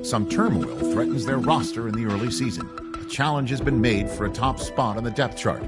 Some turmoil threatens their roster in the early season. A challenge has been made for a top spot on the depth chart.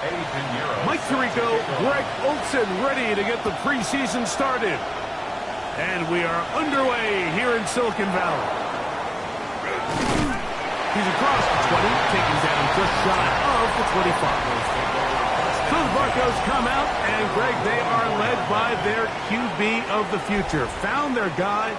Mike Tirico, Greg Olsen ready to get the preseason started. And we are underway here in Silicon Valley. He's across the 20, taken down just shy of the 25. So the Broncos come out, and Greg, they are led by their QB of the future. Found their guy.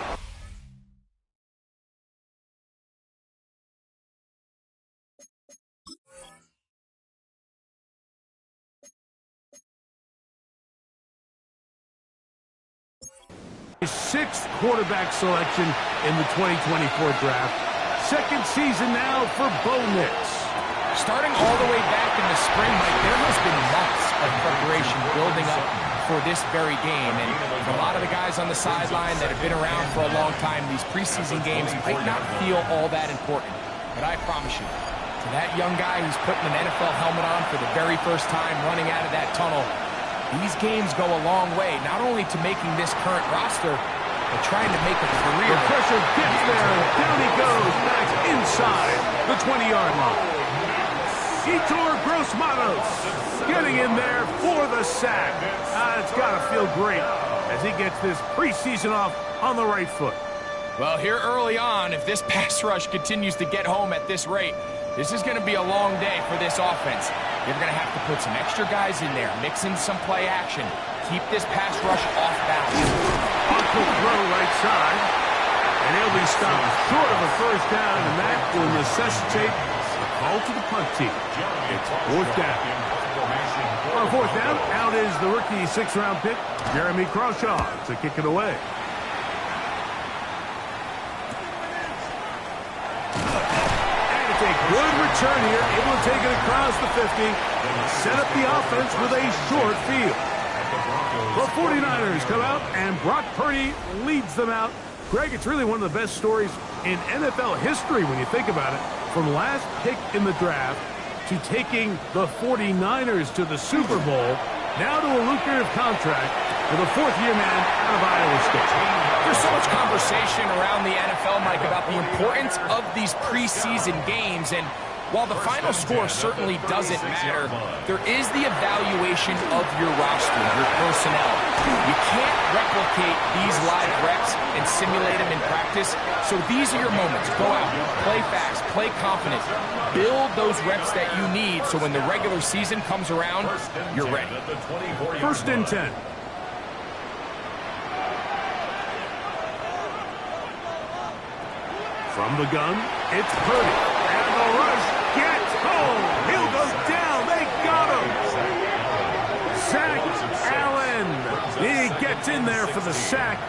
Sixth quarterback selection in the 2024 draft. Second season now for Bo Nix. Starting all the way back in the spring, Mike, there has been months of preparation building up for this very game. And for a lot of the guys on the sideline that have been around for a long time, these preseason games might not feel all that important. But I promise you, to that young guy who's putting an NFL helmet on for the very first time, running out of that tunnel, these games go a long way, not only to making this current roster, but trying to make a career. The pressure gets there. Down he goes, back inside the 20-yard line. Yetur Gross-Matos getting in there for the sack. It's got to feel great as he gets this preseason off on the right foot. Well, here early on, if this pass rush continues to get home at this rate, this is going to be a long day for this offense. You're going to have to put some extra guys in there, mix in some play action, keep this pass rush off balance. Quick throw right side, and he'll be stopped short of a first down, and that will necessitate a call to the punt team. It's fourth down. On fourth down, out is the rookie sixth-round pick, Jeremy Crawshaw, to kick it away. And it's a good return here, able to take it across the 50, set up the offense with a short field. The 49ers come out, and Brock Purdy leads them out. Greg, it's really one of the best stories in NFL history when you think about it. From last pick in the draft to taking the 49ers to the Super Bowl, now to a lucrative contract with a fourth-year man out of Iowa State. There's so much conversation around the NFL, Mike, about the importance of these preseason games, and while the final score certainly doesn't matter, there is the evaluation of your roster, your personnel. You can't replicate these live reps and simulate them in practice, so these are your moments. Go out, play fast, play confident, build those reps that you need so when the regular season comes around, you're ready. First and 10. From the gun, it's Purdy. And the rush gets home. He'll go down. They got him. Sack Allen. He gets in there for the sack.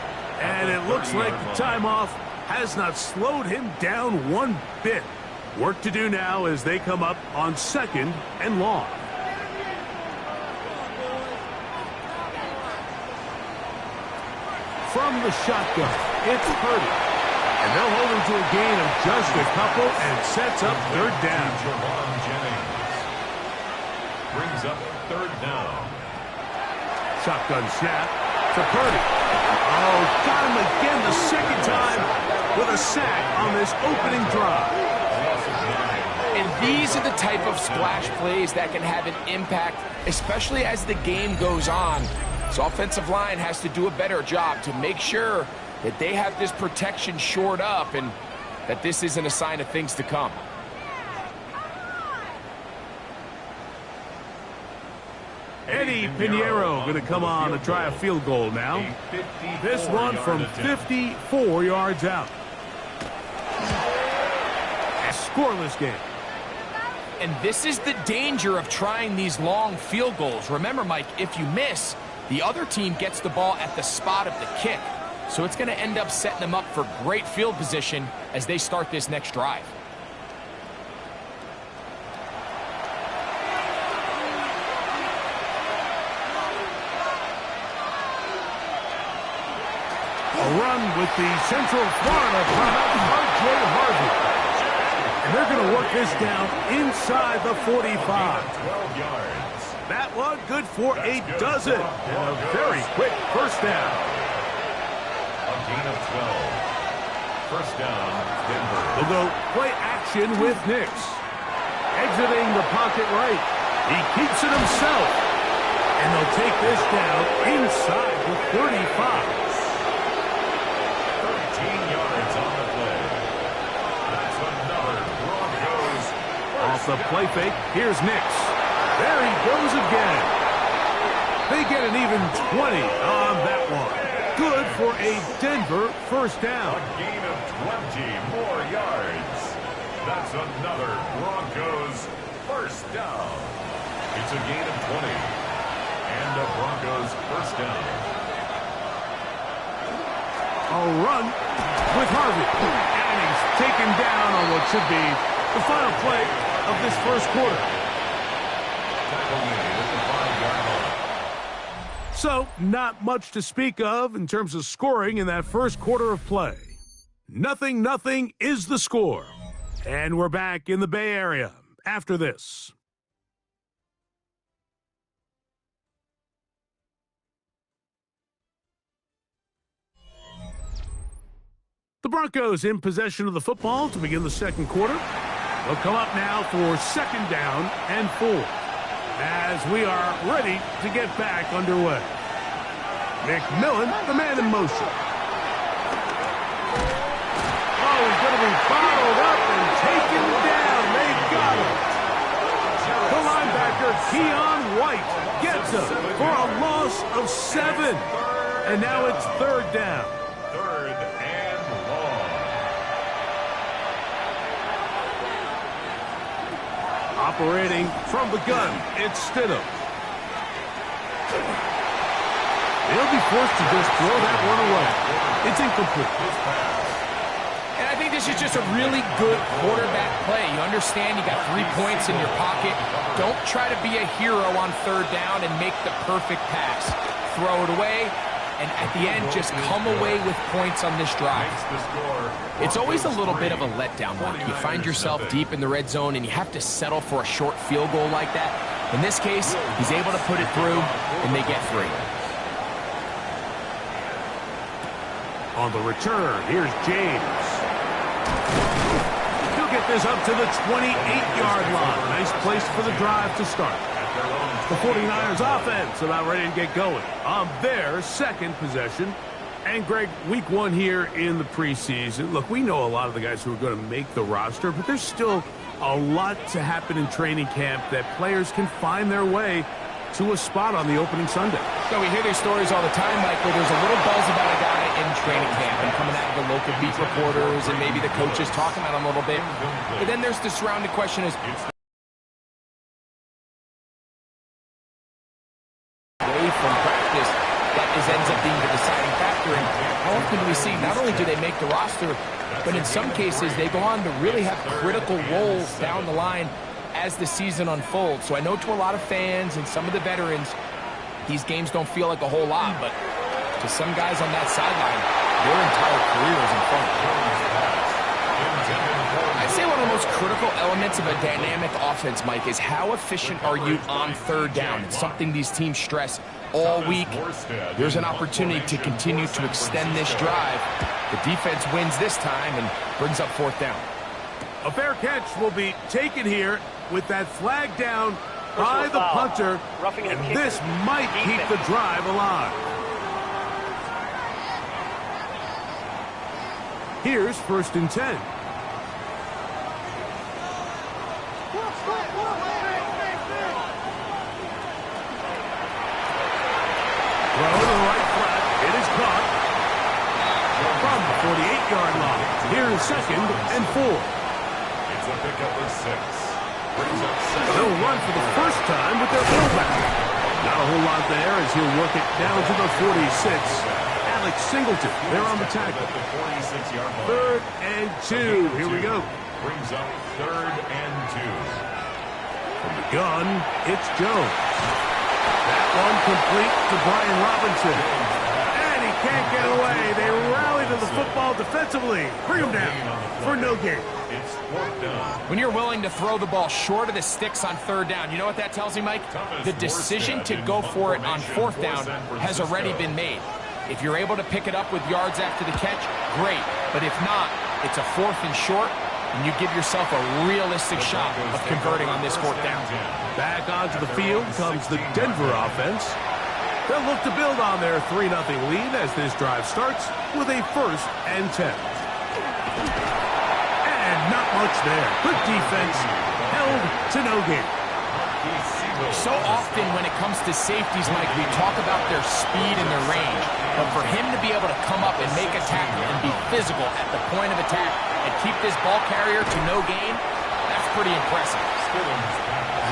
And it looks like the time off has not slowed him down one bit. Work to do now as they come up on second and long. From the shotgun, it's Purdy. And they'll hold him to a gain of just a couple and sets up third down. Brings up third down. Shotgun snap to Purdy. Oh, got him again the second time with a sack on this opening drive. And these are the type of splash plays that can have an impact, especially as the game goes on. So offensive line has to do a better job to make sure that they have this protection shored up and that this isn't a sign of things to come. Eddie Pinheiro going to come on to try a field goal now. This one from 54 yards out. A scoreless game. And this is the danger of trying these long field goals. Remember, Mike, if you miss, the other team gets the ball at the spot of the kick. So it's going to end up setting them up for great field position as they start this next drive. A run with the Central Florida product, R.J. Harvey. And they're going to work this down inside the 45. 12 yards. That one good for a dozen. And a very quick first down. A gain of 12. First down, Denver. They'll go play action with Nix. Exiting the pocket right. He keeps it himself. And they'll take this down inside the 35. 13 yards on the play. That's another Broncos. Off the play fake, here's Nix. There he goes again. They get an even 20 on that one. Good for a Denver first down. A gain of 20 more yards. That's another Broncos first down. It's a gain of 20. And a Broncos first down. A run with Harvey. And he's taken down on what should be the final play of this first quarter. Tackle made at the 5-yard line. So, not much to speak of in terms of scoring in that first quarter of play. 0-0 is the score. And we're back in the Bay Area after this. The Broncos in possession of the football to begin the second quarter. They'll come up now for second down and 4 as we are ready to get back underway. McMillan, the man in motion. Oh, he's going to be followed up and taken down. They've got him. The linebacker, Keon White, gets him for a loss of 7. And now it's third down. Third and long. Operating from the gun, it's Stidham. They'll be forced to just throw that one away. It's incomplete. And I think this is just a really good quarterback play. You understand you got 3 points in your pocket. Don't try to be a hero on third down and make the perfect pass. Throw it away, and at the end, just come away with points on this drive. It's always a little bit of a letdown, Mark. You find yourself deep in the red zone, and you have to settle for a short field goal like that. In this case, he's able to put it through, and they get 3. On the return, here's James. He'll get this up to the 28-yard line. Nice place for the drive to start. The 49ers offense about ready to get going on their second possession. And, Greg, week 1 here in the preseason. Look, we know a lot of the guys who are going to make the roster, but there's still a lot to happen in training camp that players can find their way to a spot on the opening Sunday. So we hear these stories all the time, Mike, where there's a little buzz about a guy in training camp and coming out of the local beat reporters and maybe the coaches talking about him a little bit. But then there's the surrounding question is, away from practice, that ends up being the deciding factor. And how often do we see not only do they make the roster, but in some cases they go on to really have critical roles down the line as the season unfolds. So I know to a lot of fans and some of the veterans, these games don't feel like a whole lot, but to some guys on that sideline, their entire career is in front of them. I'd say one of the most critical elements of a dynamic offense, Mike, is how efficient are you on third down. It's something these teams stress all week. There's an opportunity to continue to extend this drive. The defense wins this time and brings up fourth down. A fair catch will be taken here with that flag down by the punter, and this might keep the drive alive. Here's 1st and 10. Throw to the right flat. It is caught from the 48-yard line. Here is 2nd and 4. It's a pickup of 6. They'll run for the first time with their fullback. Not a whole lot there as he'll work it down to the 46. Alex Singleton, they're on the tackle. 3rd and 2. Here we go. Brings up 3rd and 2. From the gun, it's Jones. That one complete to Brian Robinson. And he can't get away. They rally to the football defensively. Bring him down for no gain. It's 4th down. When you're willing to throw the ball short of the sticks on third down, you know what that tells me, Mike? The decision to go for it on 4th down has already been made. If you're able to pick it up with yards after the catch, great. But if not, it's a 4th and short, and you give yourself a realistic shot of converting on this fourth down. Back onto the field comes the Denver offense. They'll look to build on their 3-0 lead as this drive starts with a 1st and 10. And not much there. Good defense, held to no gain. So often when it comes to safeties, Mike, we talk about their speed and their range. But for him to be able to come up and make a tackle and be physical at the point of attack and keep this ball carrier to no gain, that's pretty impressive.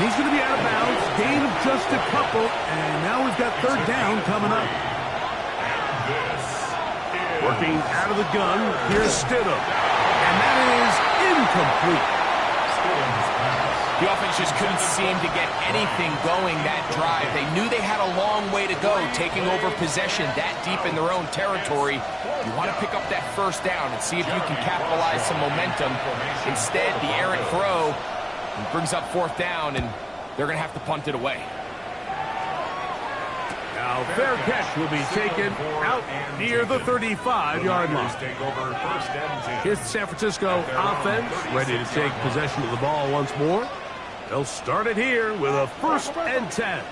He's going to be out of bounds, gain of just a couple, and now we've got 3rd down coming up. Working out of the gun, here's Stidham, and that is incomplete. The offense just couldn't seem to get anything going that drive. They knew they had a long way to go, taking over possession that deep in their own territory. You want to pick up that 1st down and see if you can capitalize some momentum. Instead, the errant throw brings up 4th down, and they're going to have to punt it away. Now, fair catch will be taken out near the 35-yard line. Here's the San Francisco offense, ready to take possession of the ball once more. They'll start it here with a 1st and 10.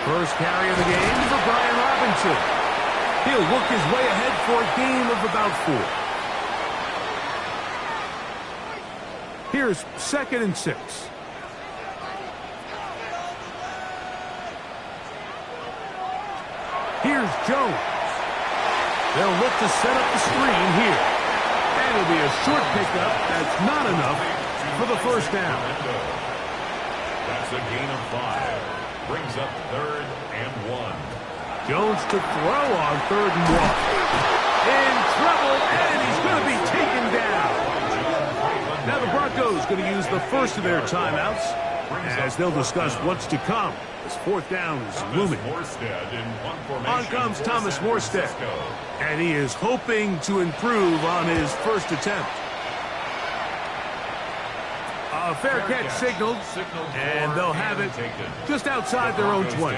First carry of the game for Brian Robinson. He'll look his way ahead for a gain of about 4. Here's 2nd and 6. Here's Jones. They'll look to set up the screen here. And it'll be a short pickup. That's not enough for the 1st down. That's a gain of 5. Brings up 3rd and 1. Jones to throw on 3rd and 1. In trouble, and he's going to be taken down. Now the Broncos going to use the first of their timeouts as they'll discuss what's to come. This 4th down is looming. On comes Thomas Morstead, and he is hoping to improve on his 1st attempt. A fair catch signaled, and they'll have it just outside their own 20.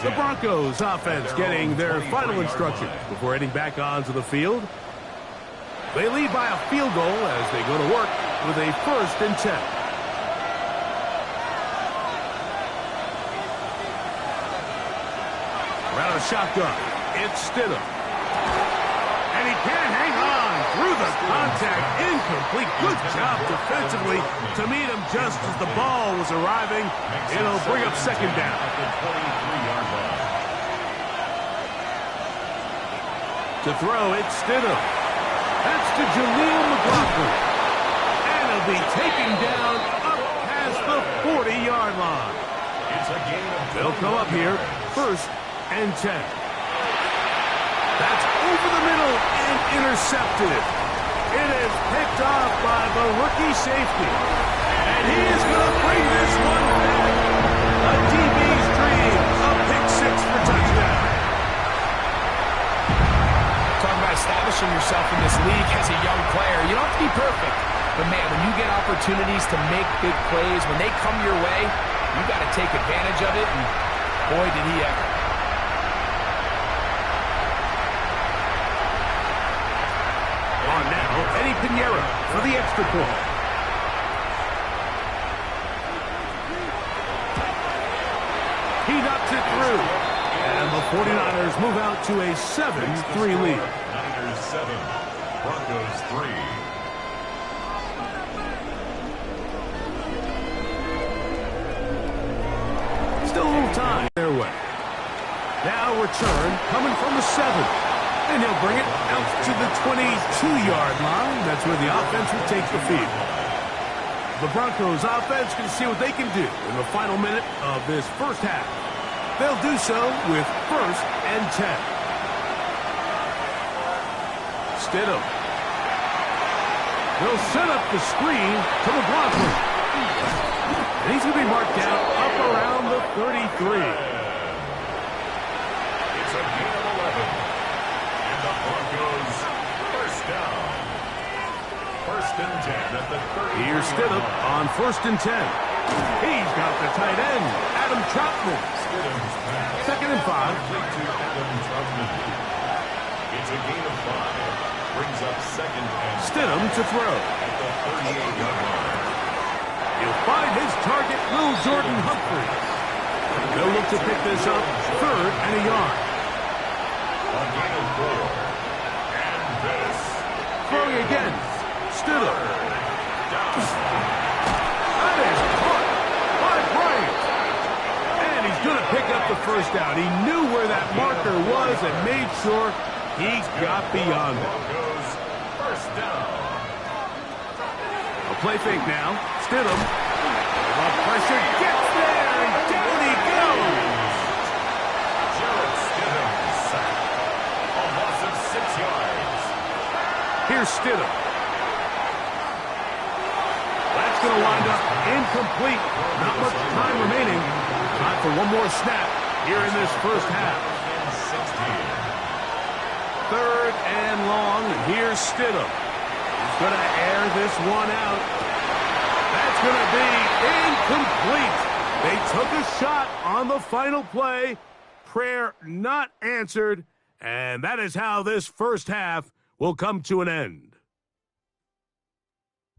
The Broncos offense getting their final instruction before heading back onto the field. They lead by a field goal as they go to work with a 1st and 10. Around a shotgun, it's Stidham. And he can't hang on through the contact. Incomplete. Good job defensively to meet him just as the ball was arriving. It'll bring up 2nd down. To throw, it's Stidham. That's to Jaleel McLaughlin. And he'll be taken down up past the 40-yard line. They'll come up here 1st and 10. That's over the middle and intercepted. It is picked off by the rookie safety. And he is going to bring this one back. A DB's dream. A pick 6 for touchdown. Talking about establishing yourself in this league as a young player, you don't have to be perfect. But, man, when you get opportunities to make big plays, when they come your way, you got to take advantage of it. And, boy, did he ever. On now, Eddie Pinheiro for the extra point. He knocks it through. And the 49ers move out to a 7-3 lead. Niners 7, Broncos 3. Still a little time their way. Now return coming from the 7. And he'll bring it out to the 22-yard line. That's where the offense will take the field. The Broncos offense can see what they can do in the final minute of this 1st half. They'll do so with 1st and 10. Stidham. They'll set up the screen to McLaughlin. And he's going to be marked down up around the 33. It's a gain of 11. And the Broncos 1st down. 1st and 10 at the 30. Here's Stidham on 1st and 10. He's got the tight end, Adam Troutman. 2nd and 5. It's a gain of 5. Brings up second and Stidham to throw. at the 38-yard line. He'll find his target, Lil Jordan Humphrey. They'll look to pick this up, 3rd and a yard. A gain of 4. And this Throwing again, Stidham. down. That is caught by Bryant. And he's going to pick up the first down. He knew where that marker was and made sure he got beyond it. Broncos first down. A play fake now. Stidham. Up pressure. Gets there. And down he goes. Jarrett Stidham sacked. A loss of 6 yards. Here's Stidham. That's going to wind up incomplete. Not much time remaining. Time for one more snap here in this first half. 3rd and long. Here's Stidham. He's going to air this one out. That's going to be incomplete. They took a shot on the final play. Prayer not answered. And that is how this first half will come to an end.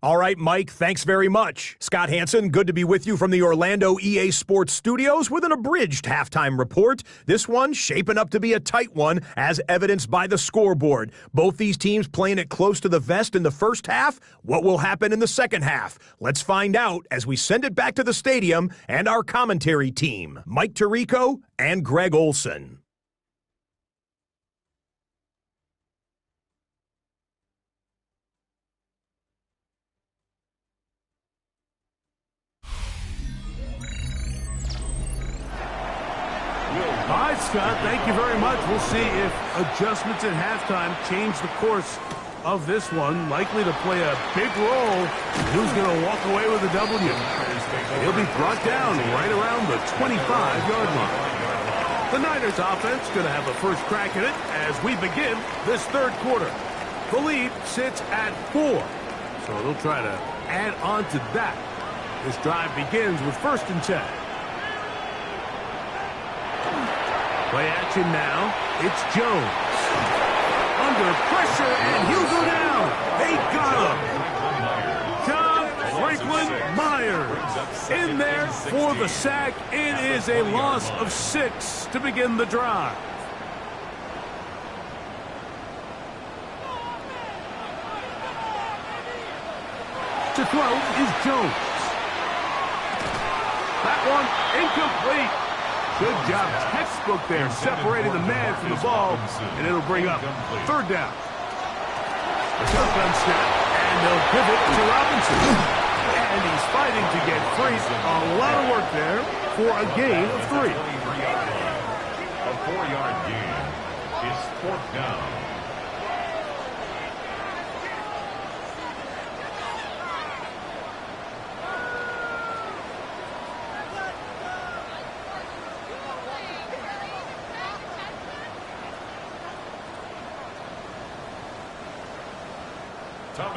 All right, Mike, thanks very much. Scott Hansen, good to be with you from the Orlando EA Sports Studios with an abridged halftime report. This one shaping up to be a tight one, as evidenced by the scoreboard. Both these teams playing it close to the vest in the first half. What will happen in the second half? Let's find out as we send it back to the stadium and our commentary team, Mike Tirico and Greg Olson. All right, Scott, thank you very much. We'll see if adjustments at halftime change the course of this one. Likely to play a big role. Who's going to walk away with a W? He'll be brought down right around the 25-yard line. The Niners offense going to have a first crack at it as we begin this third quarter. The lead sits at 4, so they'll try to add on to that. This drive begins with 1st and 10. Play action now. It's Jones. Under pressure, and he'll go down. They got him. John Franklin Myers in there for the sack. It is a loss of 6 to begin the drive. To throw is Jones. That one incomplete. Good job, textbook there, separating the man from the ball, and it'll bring up 3rd down. The shotgun snap, and they'll pivot to Robinson. And he's fighting to get free. A lot of work there for a gain of 3. A 4-yard gain. It's 4th down.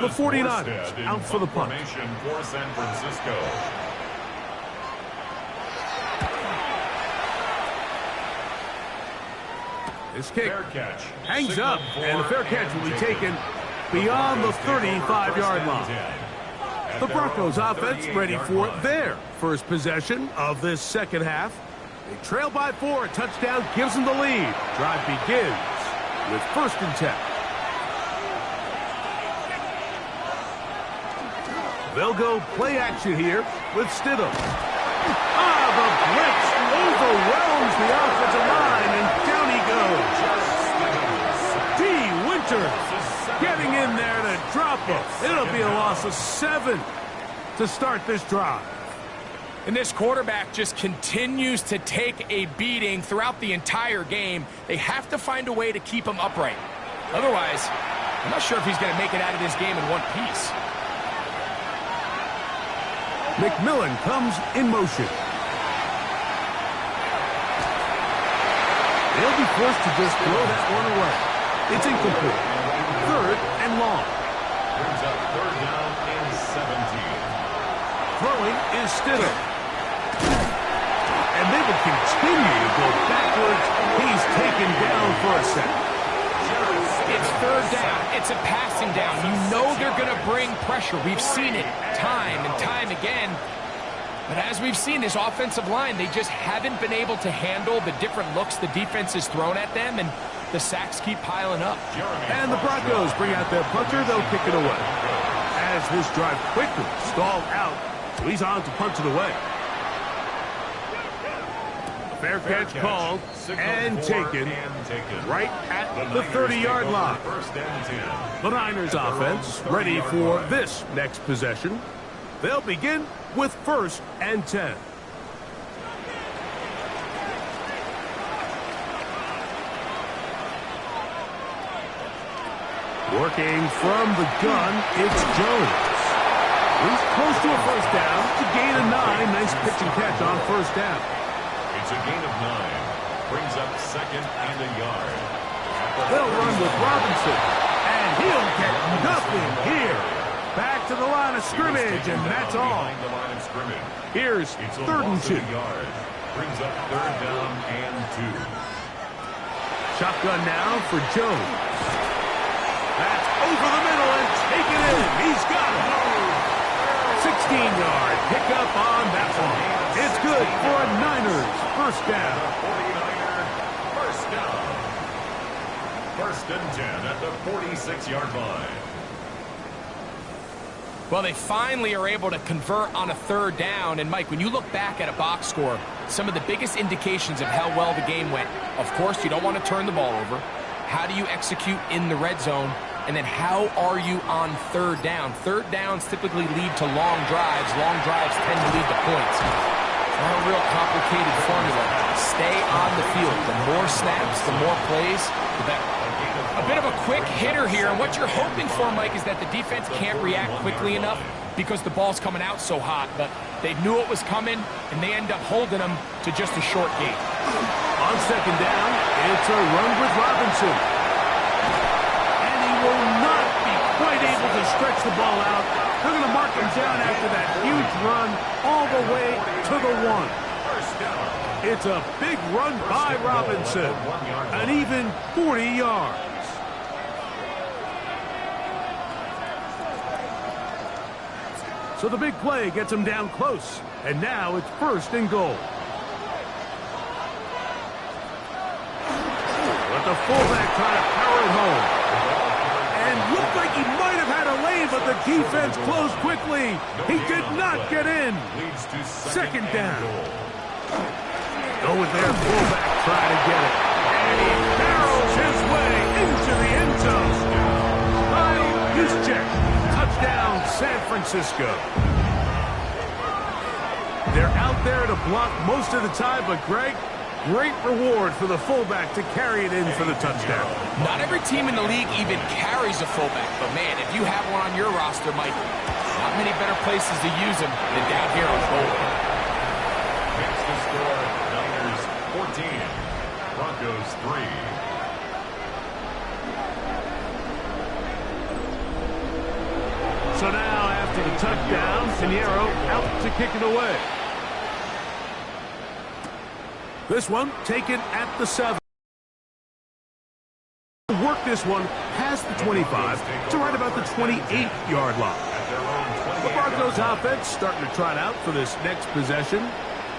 The 49ers out for the punt. For San Francisco. This kick Fair catch. hangs up, and the fair catch will be taken beyond the 35-yard line. The Broncos offense ready for their first possession of this second half. They trail by 4. A touchdown gives them the lead. Drive begins with 1st and 10. They'll go play action here with Stidham. The blitz overwhelms the offensive line, and down he goes. D. Winters getting in there to drop him. It'll be a loss of 7 to start this drive. And this quarterback just continues to take a beating throughout the entire game. They have to find a way to keep him upright. Otherwise, I'm not sure if he's going to make it out of this game in one piece. McMillan comes in motion. They'll be forced to just throw that one away. It's incomplete. 3rd and long. Brings up 3rd down and 17. Throwing is Stidham. And they will continue to go backwards. He's taken down for a sack. It's third down. It's a passing down. You know they're going to bring pressure. We've seen it time and time again. But as we've seen, this offensive line, they just haven't been able to handle the different looks the defense has thrown at them, and the sacks keep piling up. And the Broncos bring out their punter. They'll kick it away. As this drive quickly stalled out, so he's on to punt it away. Fair catch called and taken right at the 30-yard line. The Niners offense ready for this next possession. They'll begin with 1st and 10. Working from the gun, it's Jones. He's close to a first down to gain a 9. Nice pitch and catch on first down. It's a gain of 9. Brings up 2nd and a yard. They'll run with Robinson, and he'll get nothing here. Back to the line of scrimmage, and that's all. Here's 3rd and 2. Brings up 3rd down and 2. Shotgun now for Jones. That's over the middle and taken in. He's got it. 16-yard pickup on that one. It's good for a Niners first down. 49er first down. 1st and 10 at the 46-yard line. Well, they finally are able to convert on a 3rd down. And, Mike, when you look back at a box score, some of the biggest indications of how well the game went, of course, you don't want to turn the ball over. How do you execute in the red zone? And then how are you on 3rd down? 3rd downs typically lead to long drives. Long drives tend to lead to points. It's not a real complicated formula. Stay on the field. The more snaps, the more plays, the better. A bit of a quick hitter here, and what you're hoping for, Mike, is that the defense can't react quickly enough because the ball's coming out so hot. But they knew it was coming, and they end up holding them to just a short gain. On 2nd down, it's a run with Robinson. And he will not be quite able to stretch the ball out. They're going to mark him down after that huge run all the way to the 1. It's a big run by Robinson. An even 40 yards. So the big play gets him down close. And now it's 1st and goal. But the fullback trying to power it home. And looked like he might have had a lane, but the defense closed quickly. He did not get in. 2nd down. Go with their fullback trying to get it. And he barrels his way into the end zone. Kyle Juszczyk. Touchdown, San Francisco. They're out there to block most of the time, but Greg, great reward for the fullback to carry it in for the touchdown. Not every team in the league even carries a fullback, but man, if you have one on your roster, Mike, not many better places to use him than down here on goal. Makes the score Niners 14, Broncos 3. So now, after the touchdown, Pinheiro out to kick it away. This one taken at the 7. Work this one past the 25 to right about the 28-yard line. The Broncos offense starting to trot out for this next possession.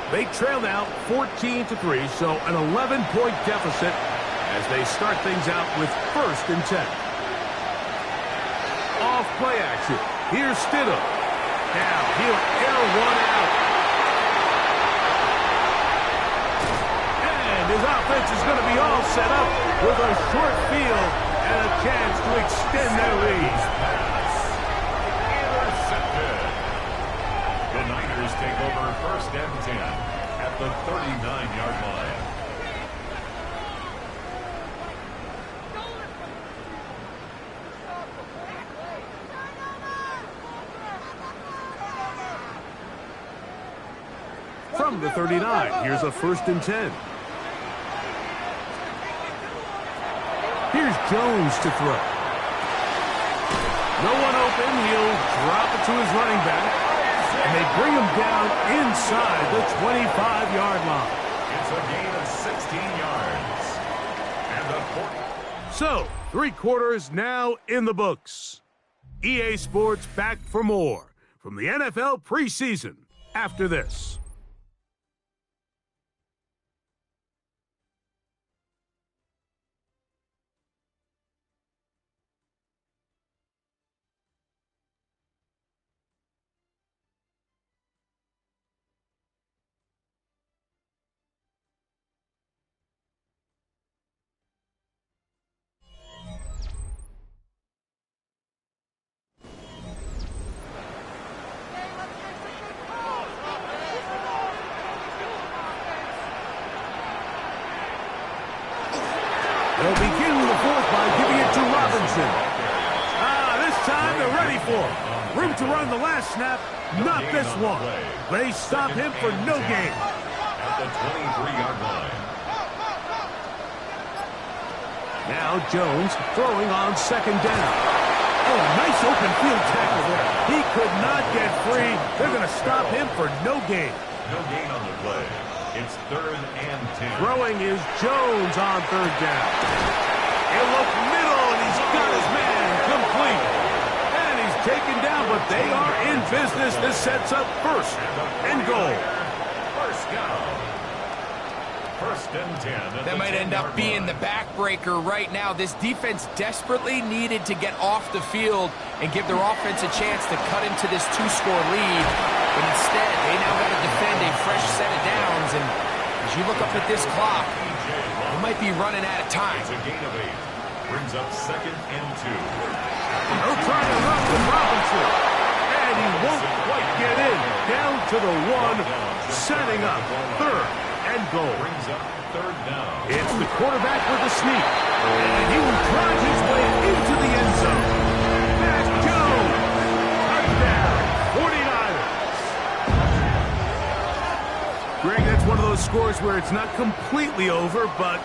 They trail now 14-3, so an 11-point deficit as they start things out with 1st and 10. Off play action. Here's Stidham. Now he'll air one out. And his offense is going to be all set up with a short field and a chance to extend their lead. Intercepted. The Niners take over 1st and 10 at the 39-yard line. From the 39, here's a 1st and 10. Here's Jones to throw. No one open. He'll drop it to his running back. And they bring him down inside the 25-yard line. It's a gain of 16 yards. And the So, 3 quarters now in the books. EA Sports back for more from the NFL preseason after this. They'll begin the fourth by giving it to Robinson. This time they're ready for it. Room to run the last snap, not this one. They stop him for no gain. At the 23-yard line. Now Jones throwing on second down. Oh, nice open field tackle there. He could not get free. They're going to stop him for no gain. No gain on the play. It's 3rd and 10. Throwing is Jones on 3rd down. He'll look middle, and he's got his man complete. And he's taken down, but they are in business. This sets up 1st and goal. First down. 1st and 10. That might end up being the backbreaker right now. This defense desperately needed to get off the field and give their offense a chance to cut into this 2-score lead. But instead, they now got to defend a fresh set of downs. And as you look up at this clock, they might be running out of time. It's a gain of 8. Brings up 2nd and 2. They'll try to run with Robinson. And he won't quite get in. Down to the 1, setting up 3rd and goal. Brings up 3rd down. It's the quarterback with a sneak. And he will drive his way into the end zone. Matt Jones. Touchdown. 49ers. Greg, that's one of those scores where it's not completely over, but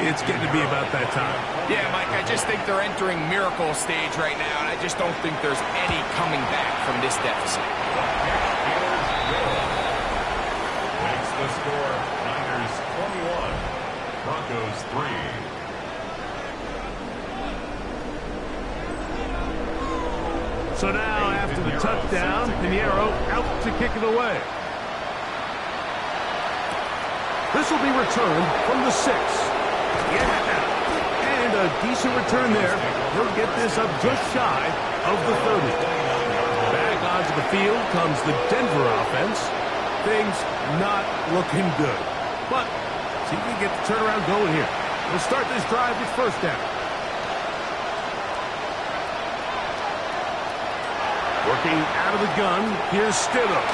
it's getting to be about that time. Yeah, Mike, I just think they're entering miracle stage right now, and I just don't think there's any coming back from this deficit. Makes the score Niners 21, Broncos 3. So now, after the touchdown, Pinheiro out to kick it away. This will be returned from the 6. Yeah, and a decent return there. He'll get this up just shy of the 30. Back onto the field comes the Denver offense. Things not looking good. But see if we can get the turnaround going here. We'll start this drive with 1st down. Working out of the gun, here's Stidham.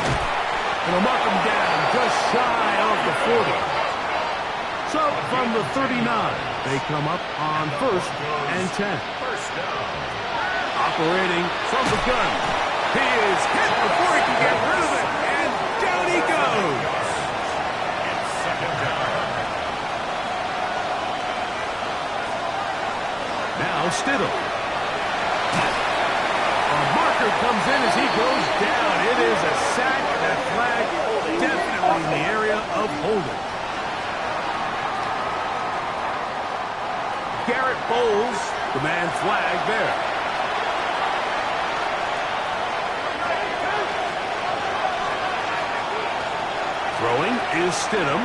And he'll mark him down just shy of the 40. So from the 39, they come up on 1st and 10. First down. Operating from the gun. He is hit before he can get rid of it. And down he goes. It's 2nd down. Now Stidham. A marker comes in as he goes down. It is a sack. That flag definitely in the area of holding. Garrett Bowles, the man flag there. Throwing is Stidham.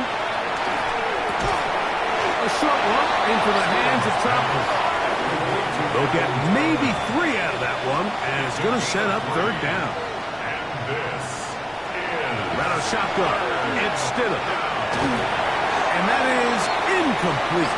A short one into the hands of Troutman. They'll get maybe 3 out of that one, and it's going to set up 3rd down. And this is... Rather shotgun. It's Stidham. And that is incomplete.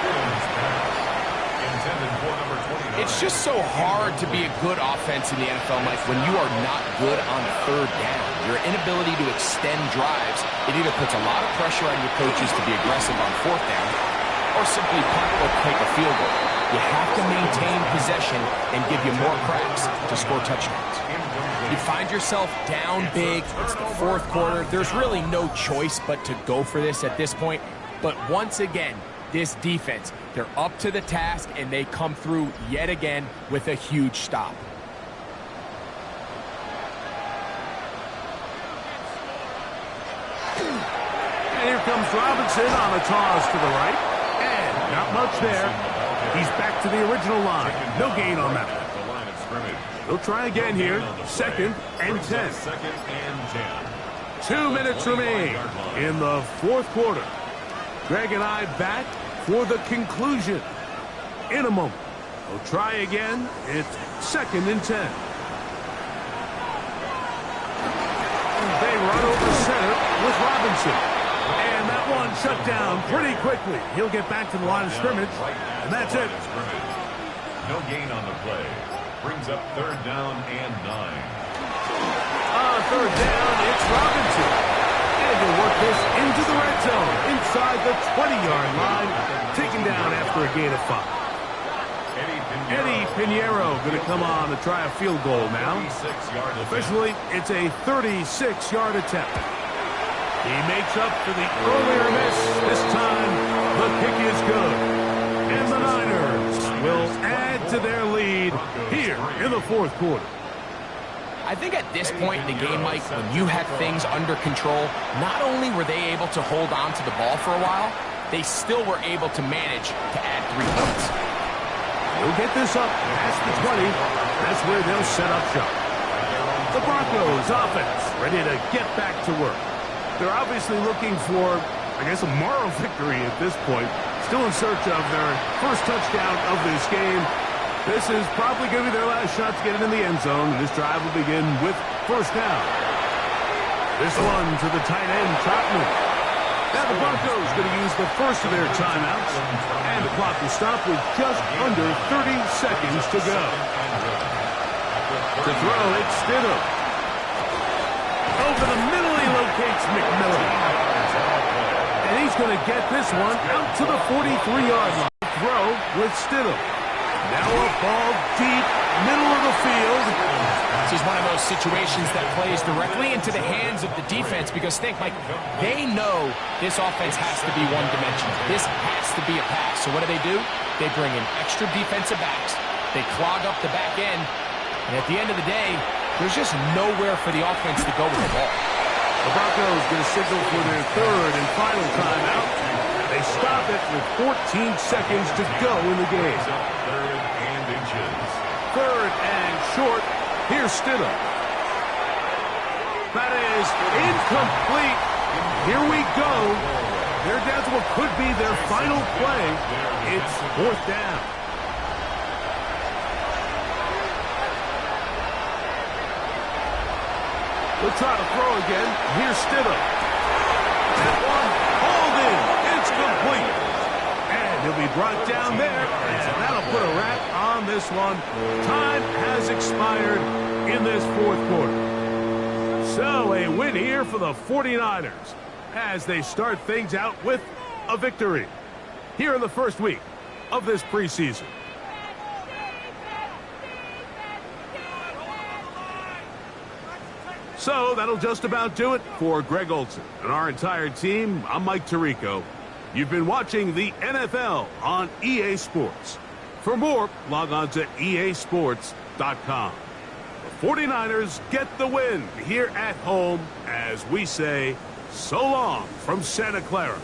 It's just so hard to be a good offense in the NFL, Mike, when you are not good on 3rd down. Your inability to extend drives, it either puts a lot of pressure on your coaches to be aggressive on 4th down or simply punt or take a field goal. You have to maintain possession and give you more cracks to score touchdowns. You find yourself down big. It's the 4th quarter. There's really no choice but to go for this at this point. But once again, this defense, they're up to the task, and they come through yet again with a huge stop. And here comes Robinson on a toss to the right. And not much there. He's back to the original line. No gain on that one. The line of scrimmage. They'll try again here. Second and 10. Second and 10. 2 minutes remain in the fourth quarter. Greg and I back for the conclusion in a moment. We'll try again. It's second and 10. They run over center with Robinson. And that one shut down pretty quickly. He'll get back to the line of scrimmage, and that's it. No gain on the play. Brings up third down and 9. Third down, it's Robinson. And he'll work this into the red zone, inside the 20-yard line, taken down after a gain of 5. Eddie Pinheiro going to come on to try a field goal now. Officially, it's a 36-yard attempt. He makes up for the earlier miss. This time, the kick is good. And the Niners will add to their lead here in the fourth quarter. I think at this point in the game, Mike, when you had things under control, not only were they able to hold on to the ball for a while, they still were able to manage to add 3 points. They'll get this up past the 20. That's where they'll set up shop. The Broncos offense ready to get back to work. They're obviously looking for, I guess, a moral victory at this point. Still in search of their first touchdown of this game. This is probably going to be their last shot to get it in the end zone. This drive will begin with first down. This one to the tight end, Trotman. Now the Broncos going to use the first of their timeouts. And the clock will stop with just under 30 seconds to go. To throw, it's Stidham. Over the middle, he locates McMillan. And he's going to get this one out to the 43-yard line. Throw with Stidham. Now a ball deep, middle of the field. This is one of those situations that plays directly into the hands of the defense because, think, Mike, they know this offense has to be one-dimensional. This has to be a pass. So what do? They bring in extra defensive backs. They clog up the back end. And at the end of the day, there's just nowhere for the offense to go with the ball. The Broncos going to signal for their third and final timeout. They stop it with 14 seconds to go in the game. Third and short. Here's Stidham. That is incomplete. Here we go. They're down to what could be their final play. It's fourth down. We'll try to throw again. Here's Stidham. That one hauled in. It's complete. And he'll be brought down there. And that'll put a wrap on this one. Time has expired in this fourth quarter. So a win here for the 49ers as they start things out with a victory here in the first week of this preseason. So that'll just about do it for Greg Olsen and our entire team. I'm Mike Tirico. You've been watching the NFL on EA Sports. For more, log on to easports.com. The 49ers get the win here at home as we say so long from Santa Clara.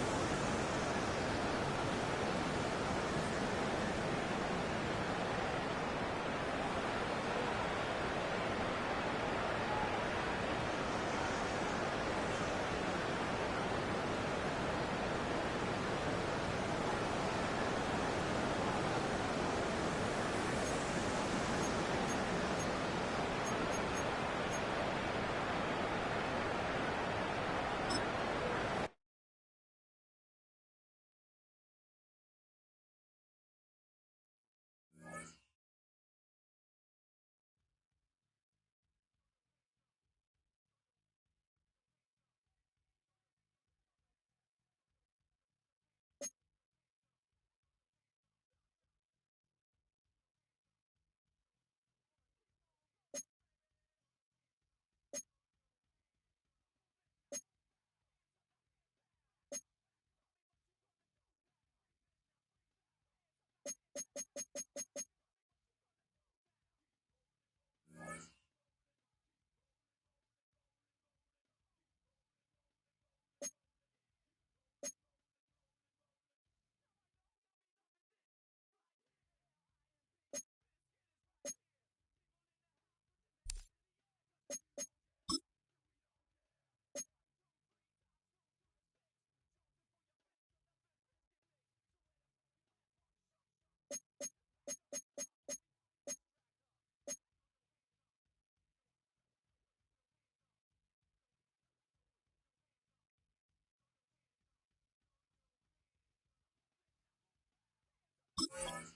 Bye.